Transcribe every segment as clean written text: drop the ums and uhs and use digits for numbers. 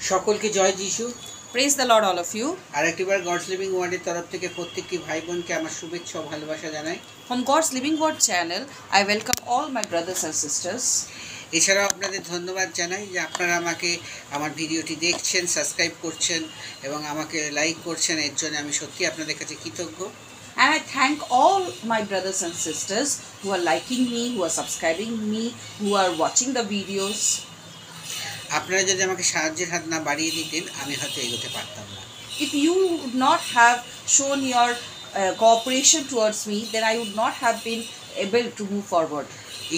সকলকে জয় যিশু। Praise the Lord, all of you. আরেকটিবার গডস লিভিং ওয়ার্ডের তরফ থেকে প্রত্যেকটি ভাই বোনকে আমার শুভেচ্ছা ও ভালোবাসা জানাই। From God's Living Word channel, I welcome all my brothers and sisters. এছাড়াও আপনাদের ধন্যবাদ জানাই যে আপনারা আমাকে আমার ভিডিওটি দেখছেন, সাবস্ক্রাইব করছেন এবং আমাকে লাইক করছেন। এর জন্য আমি সত্যি আপনাদের কাছে কৃতজ্ঞ। And I thank all my brothers and sisters who are liking me, who are subscribing me, who are watching the videos. আপনারা যদি আমাকে সাহায্যের হাত না বাড়িয়ে দিতেন আমি হয়তো এগোতে পারতাম না। If you would not have shown your cooperation towards me, then I would not have been able to move forward.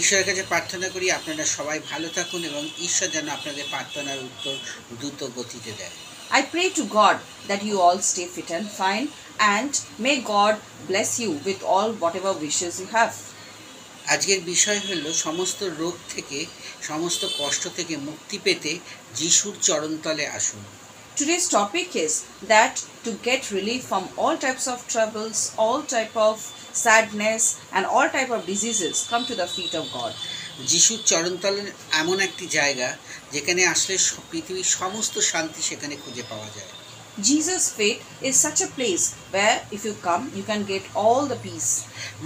ঈশ্বরের কাছে প্রার্থনা করি আপনারা সবাই ভালো থাকুন এবং ঈশ্বর যেন আপনাদের প্রার্থনার উত্তর দ্রুত গতিতে দেয়। I pray to God that you all stay fit and fine, and may God bless you with all whatever wishes you have. আজকের বিষয় হলো সমস্ত রোগ থেকে, সমস্ত কষ্ট থেকে মুক্তি পেতে যিশুর চরণতলে আসুন। Today's topic is that to get relief from all types of troubles, all type of sadness and all type of diseases, come to the feet of God. যিশুর চরণতলে এমন একটি জায়গা যেখানে আসলে পৃথিবীর সমস্ত শান্তি সেখানে খুঁজে পাওয়া যায়। Jesus' feet is such a place where if you come, you can get all the peace.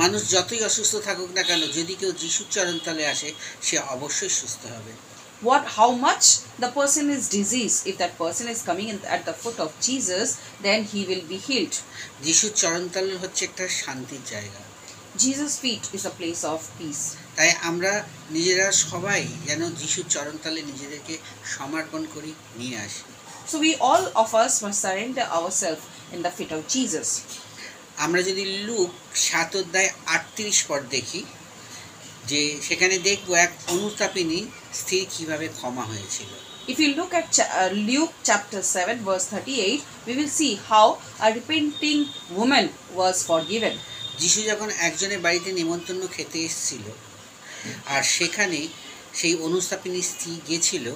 মানুষ যতই অসুস্থ থাকুক না কেন, যদি কেউ যিশুর চরণতলে আসে সে অবশ্যই সুস্থ হবে। How much the person is diseased, if that person is coming at the foot of Jesus, then he will be healed. যিশুর চরণতল হচ্ছে একটা শান্তির জায়গা। Jesus' feet is a place of peace. তাই আমরা নিজেরা সবাই যেন যিশুর চরণতলে নিজেদেরকে সমর্পণ করি, নিয়ে আসি। So we all of us must surrender ourselves in the feet of Jesus. আমরা যদি লুক 7 অধ্যায় 38 পদ দেখি, যে সেখানে দেখব এক অনুতাপিনী স্ত্রীর কিভাবে ক্ষমা হয়েছিল। If you look at Luke chapter 7 verse 38, we will see how a repenting woman was forgiven. যিশু যখন একজনের বাড়িতে নিমন্ত্রণ খেতে এসেছিল, আর সেখানে সেই অনুস্থাপিনী স্ত্রী গেছিল,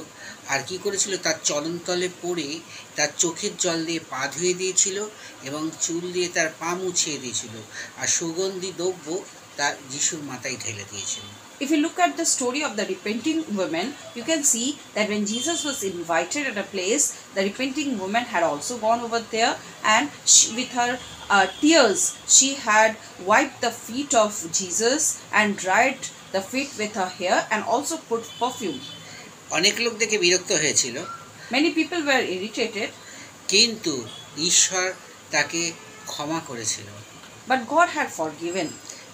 আর কি করেছিল, তার চরণতলে পড়ে তার চোখের জল দিয়ে পা ধুয়ে দিয়েছিল এবং চুল দিয়ে তার পা মুছিয়ে দিয়েছিল, আর সুগন্ধি দ্রব্য তার যিশুর মাথায় ঢেলে দিয়েছিল। If you look at the story of the repenting woman, you can see that when Jesus was invited at a place, the repenting woman had also gone over there, and with her tears, she had wiped the feet of Jesus and dried the feet with her hair and also put perfume. অনেক লোক দেখে বিরক্ত হয়েছিল, Many people were irritated, কিন্তু ঈশ্বর তাকে ক্ষমা করেছিল। but God had forgiven.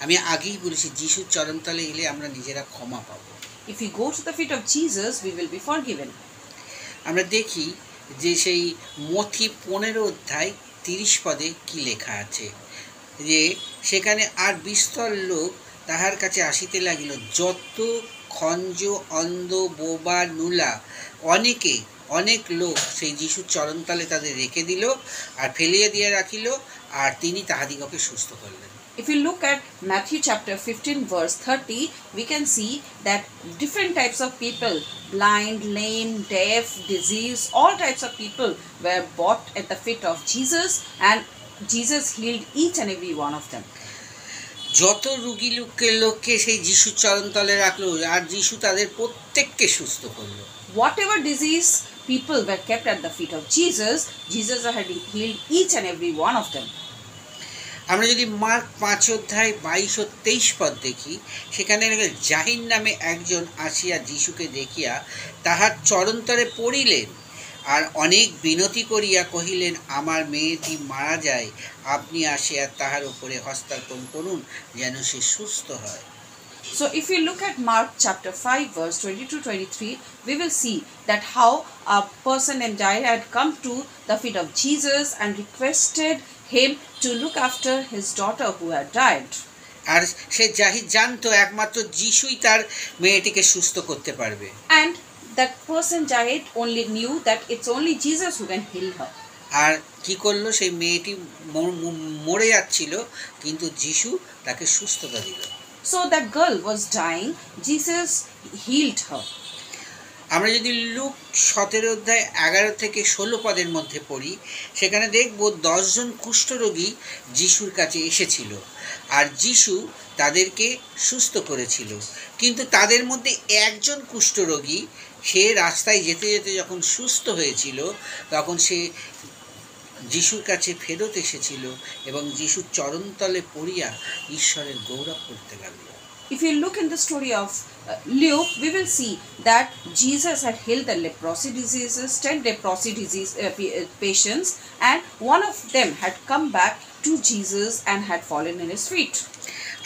আমি আগেই বলেছি, যিশুর চরণতলে এলে আমরা নিজেরা ক্ষমা পাবো। If we go to the feet of Jesus, we will be forgiven. আমরা দেখি যে সেই মথি 15 অধ্যায় 30 পদে কি লেখা আছে, যে সেখানে আর বিস্তর লোক তাহার কাছে আসিতে লাগিল, যত খঞ্জ, অন্ধ, বোবা, নুলা, অনেক লোক সেই যিশুর চরণতলে তাদের রেখে দিল আর ফেলিয়ে দিয়ে রাখিল, আর তিনি তাহাদিগকে সুস্থ করলেন। If you look at Matthew chapter 15 verse 30, we can see that different types of people, blind, lame, deaf, diseased, all types of people were brought at the feet of Jesus, and Jesus healed each and every one of them. যত রোগী লোককে সেই যিশুর চরণতলে রাখলো, আর যিশু তাদের প্রত্যেককে সুস্থ করলো। Whatever disease people were kept at the feet of Jesus, Jesus had healed each and every one of them. আমরা যদি মার্ক 5 অধ্যায় 22 ও 23 পদ দেখি, সেখানে জাহির নামে একজন আসিয়া যিশুকে দেখিয়া তাহার চরণতলে পড়িলেন, আর অনেক বিনতি করিয়া কহিলেন, আমার মেয়েটি মারা যায়, আপনি আসিয়া তাহার উপরে হস্তার্পণ করুন, যেন সে সুস্থ হয়। So if you look at Mark chapter 5 verse 22-23, we will see that how a person named Jair had come to the feet of Jesus and requested him to look after his daughter who had died. আর সে জাহির জানতো একমাত্র যিশুই তার মেয়েটিকে সুস্থ করতে পারবে। And that person Jair only knew that it's only Jesus who can heal her. আর কি করলো, সেই মেয়েটি মরে যাচ্ছিল, কিন্তু যিশু তাকে সুস্থতা দিল। So that girl was dying, Jesus healed her. আমরা যদি লুক 17 অধ্যায় 11 থেকে 16 পদের মধ্যে পড়ি, সেখানে দেখব 10 জন কুষ্ঠরোগী যিশুর কাছে এসেছিল, আর যিশু তাদেরকে সুস্থ করেছিল, কিন্তু তাদের মধ্যে একজন কুষ্ঠরোগী সে রাস্তায় যেতে যেতে যখন সুস্থ হয়েছিল তখন সে যিশুর কাছে ফেরত এসেছিল এবং যিশুর চরণতলে পড়িয়া ঈশ্বরের গৌরব করতে লাগলো। If you look in the story of Luke, we will see that Jesus had healed the leprosy diseases, 10 leprosy disease patients, and one of them had come back to Jesus and had fallen in his feet.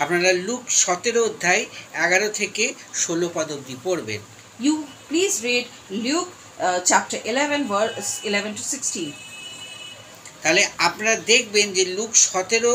আপনারা look 17 অধ্যায় 11 থেকে 16 পদ অবধি পড়বেন। You please read Luke chapter 11 verse 11 to 16. তাহলে আপনারা দেখবেন যে লুক 17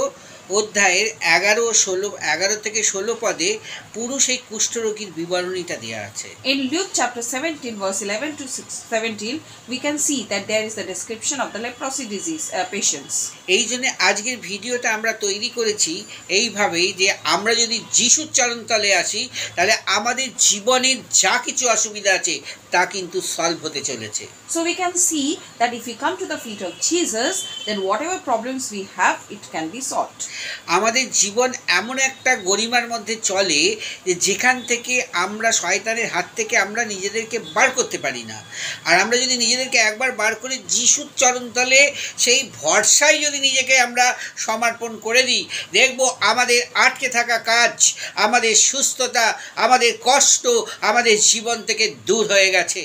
অধ্যায়ের 11 থেকে 16 পদে পুরো সেই কুষ্ঠরোগীর বিবরণীটা দেওয়া আছে। In Luke chapter 17 verse 11 to 17, we can see that there is the description of the leprosy disease patients. এই জন্য আজকের ভিডিওটা আমরা তৈরি করেছি এইভাবেই যে আমরা যদি যিশুর চরণতলে আসি তাহলে আমাদের জীবনের যা কিছু অসুবিধা আছে তা কিন্তু সলভ হতে চলেছে। So we can see that if we come to the feet of Jesus, then whatever problems we have, it can be solved. আমাদের জীবন এমন একটা গরিমার মধ্যে চলে যে যেখান থেকে আমরা শয়তানের হাত থেকে আমরা নিজেদেরকে বার করতে পারি না। আর আমরা যদি নিজেদেরকে একবার বার করে যিশুর চরণতলে সেই ভরসায় যদি নিজেকে আমরা সমর্পণ করে দিই, দেখব আমাদের আটকে থাকা কাজ, আমাদের সুস্থতা, আমাদের কষ্ট আমাদের জীবন থেকে দূর হয়ে গেছে।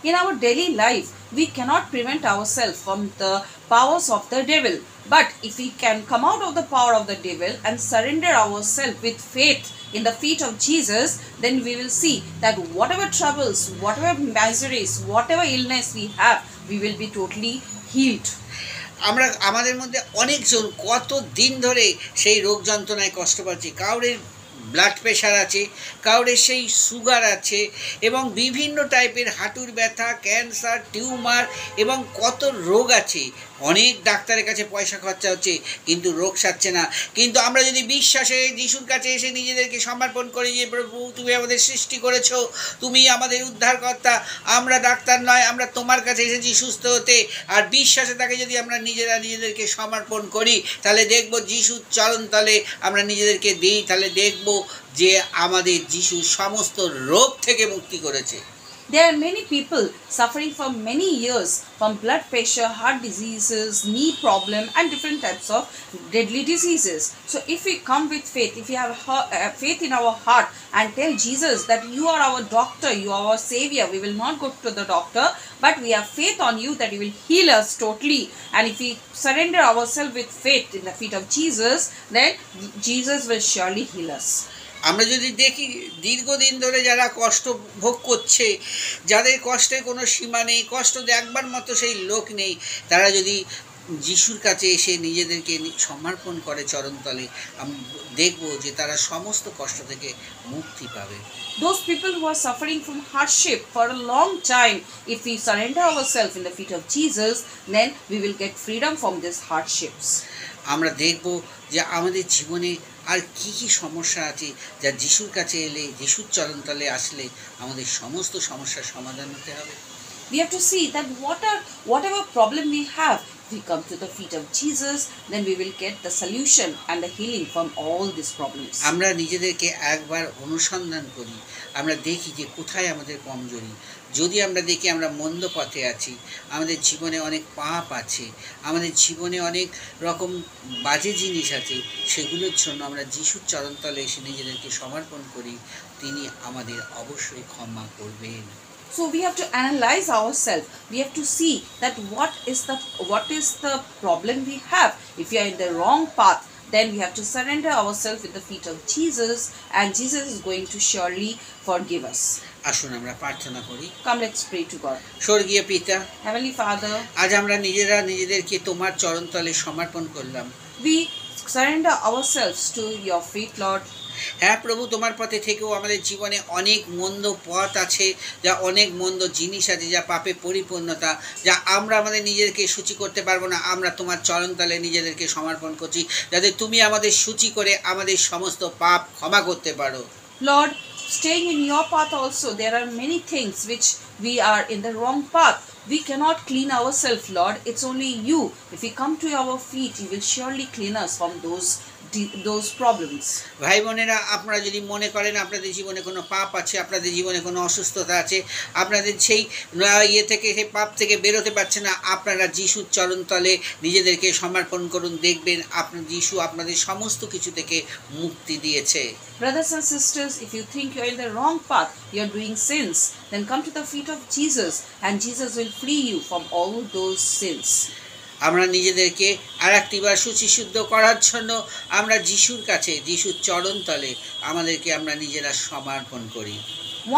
In our daily life, we cannot prevent ourselves from the powers of the devil. But if we can come out of the power of the devil and surrender ourselves with faith in the feet of Jesus, then we will see that whatever troubles, whatever miseries, whatever illness we have, we will be totally healed. আমরা আমাদের মধ্যে অনেকজন কত দিন ধরে সেই রোগ যন্ত্রণায় কষ্ট পাচ্ছি। কাউরের ব্লাড প্রেশার আছে, কাউরের সেই সুগার আছে এবং বিভিন্ন টাইপের হাঁটুর ব্যথা, ক্যান্সার, টিউমার এবং কত রোগ আছে। অনেক ডাক্তারের কাছে পয়সা খরচা হচ্ছে কিন্তু রোগ সারছে না। কিন্তু আমরা যদি বিশ্বাসে যিশুর কাছে এসে নিজেদেরকে সমর্পণ করি যে প্রভু তুমি আমাদের সৃষ্টি করেছো, তুমি আমাদের উদ্ধারকর্তা, আমরা ডাক্তার নয়, আমরা তোমার কাছে এসেছি সুস্থ হতে, আর বিশ্বাসে তাকে যদি আমরা নিজেদেরকে সমর্পণ করি তাহলে দেখব যিশুর চরণতলে আমরা নিজেদেরকে দিই, তাহলে দেখব যে আমাদের যিশু সমস্ত রোগ থেকে মুক্তি করেছে। There are many people suffering for many years from blood pressure, heart diseases, knee problem and different types of deadly diseases. So if we come with faith, if we have faith in our heart and tell Jesus that you are our doctor, you are our savior, we will not go to the doctor, but we have faith on you that you will heal us totally. And if we surrender ourselves with faith in the feet of Jesus, then Jesus will surely heal us. আমরা যদি দেখি দীর্ঘদিন ধরে যারা কষ্ট ভোগ করছে, যাদের কষ্টের কোনো সীমা নেই, কষ্ট দেখবার মতো সেই লোক নেই, তারা যদি যিশুর কাছে এসে নিজেদেরকে সমর্পণ করে চরণতলে, আমি দেখব যে তারা সমস্ত কষ্ট থেকে মুক্তি পাবে। Those people who are suffering from hardship for a long time, if we surrender ourselves in the feet of Jesus, then we will get freedom from these hardships. আমরা দেখব যে আমাদের জীবনে আর কি কি সমস্যা আছে যা যিশুর কাছে এলে, যিশুর চরণতলে আসলে আমাদের সমস্ত সমস্যার সমাধান হতে হবে। We have to see that whatever problem we have, if we come to the feet of Jesus, then we will get the solution and the healing from all these problems. আমরা নিজেদেরকে একবার অনুসন্ধান করি, আমরা দেখি যে কোথায় আমাদের কমজোরি। যদি আমরা দেখি আমরা মন্দ পথে আছি, আমাদের জীবনে অনেক পাপ আছে, আমাদের জীবনে অনেক রকম বাজে জিনিস আছে, সেগুলোর জন্য আমরা যিশুর চরণতলে এসে নিজেদেরকে সমর্পণ করি, তিনি আমাদের অবশ্যই ক্ষমা করবেন। So we have to analyze ourselves. We have to see that what is the problem we have. If we are in the wrong path, then we have to surrender ourselves with the feet of Jesus, and Jesus is going to surely forgive us. আসুন আমরা প্রার্থনা করি। Come, let's pray to God. স্বর্গীয় পিতা, Heavenly Father, আজ আমরা নিজেদেরকে তোমার চরণতলে সমর্পণ করলাম। we surrender ourselves to your feet, Lord. হ্যাঁ প্রভু, তোমার পথে থেকেও আমাদের জীবনে অনেক মন্দ পথ আছে, যা অনেক মন্দ জিনিস আছে, যা পাপে পরিপূর্ণতা, যা আমরা আমাদের নিজেদেরকে সূচি করতে পারবো না। আমরা তোমার চরণতলে নিজেদেরকে সমর্পণ করছি যাতে তুমি আমাদের সূচি করে আমাদের সমস্ত পাপ ক্ষমা করতে পারো। Lord, staying in your path also, there are many things which we are in the wrong path. We cannot clean ourselves, Lord. It's only you. If we come to our feet, you will surely clean us from those those problems. ভাই বোনেরা, আপনারা যদি মনে করেন আপনাদের জীবনে কোনো পাপ আছে, আপনাদের জীবনে কোনো অসুস্থতা আছে, আপনাদের সেই সেই পাপ থেকে বেরোতে পারছে না, আপনারা যিশুর চরণতলে নিজেদেরকে সমর্পণ করুন। দেখবেন আপনার যিশু আপনাদের সমস্ত কিছু থেকে মুক্তি দিয়েছে। Brothers and sisters, if you think you're in the wrong path, you're doing sins, then come to the feet of Jesus and Jesus will free you from all those sins. আমরা নিজেদেরকে আর একটিবার শুচিশুদ্ধ করার জন্য আমরা যিশুর কাছে, যিশুর চরণতলে আমাদেরকে আমরা নিজেরা সমর্পণ করি।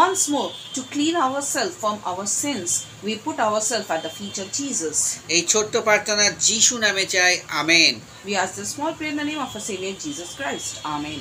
Once more, to clean ourselves from our sins, we put ourselves at the feet of Jesus. এই ছোট্ট প্রার্থনা যিশু নামে চাই, amen. We ask the small prayer in the name of our Savior Jesus Christ. Amen.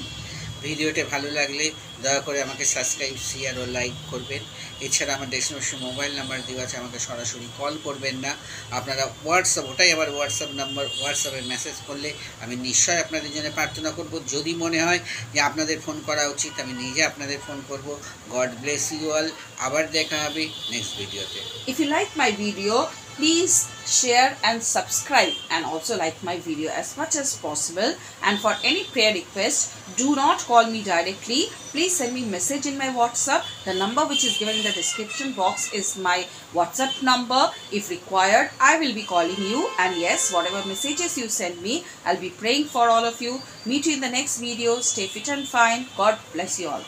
ভিডিওটি ভালো লাগলে দয়া করে আমাকে সাবস্ক্রাইব, শেয়ার ও লাইক করবেন। এছাড়া আমার ডেসক্রিপশনে মোবাইল নাম্বার দেওয়া আছে, আমাকে সরাসরি কল করবেন না, আপনারা হোয়াটসঅ্যাপ, ওটাই আমার হোয়াটসঅ্যাপ নাম্বার, হোয়াটসঅ্যাপে মেসেজ করলে আমি নিশ্চয়ই আপনাদের জন্য প্রার্থনা করব। যদি মনে হয় যে আপনাদের ফোন করা উচিত, আমি নিজে আপনাদের ফোন করব। God bless you all. আবার দেখা হবে নেক্সট ভিডিওতে। If you like my video, please share and subscribe and also like my video as much as possible. And for any prayer request, do not call me directly. Please send me message in my WhatsApp. The number which is given in the description box is my WhatsApp number. If required, I will be calling you. And yes, whatever messages you send me, I'll be praying for all of you. Meet you in the next video. Stay fit and fine. God bless you all.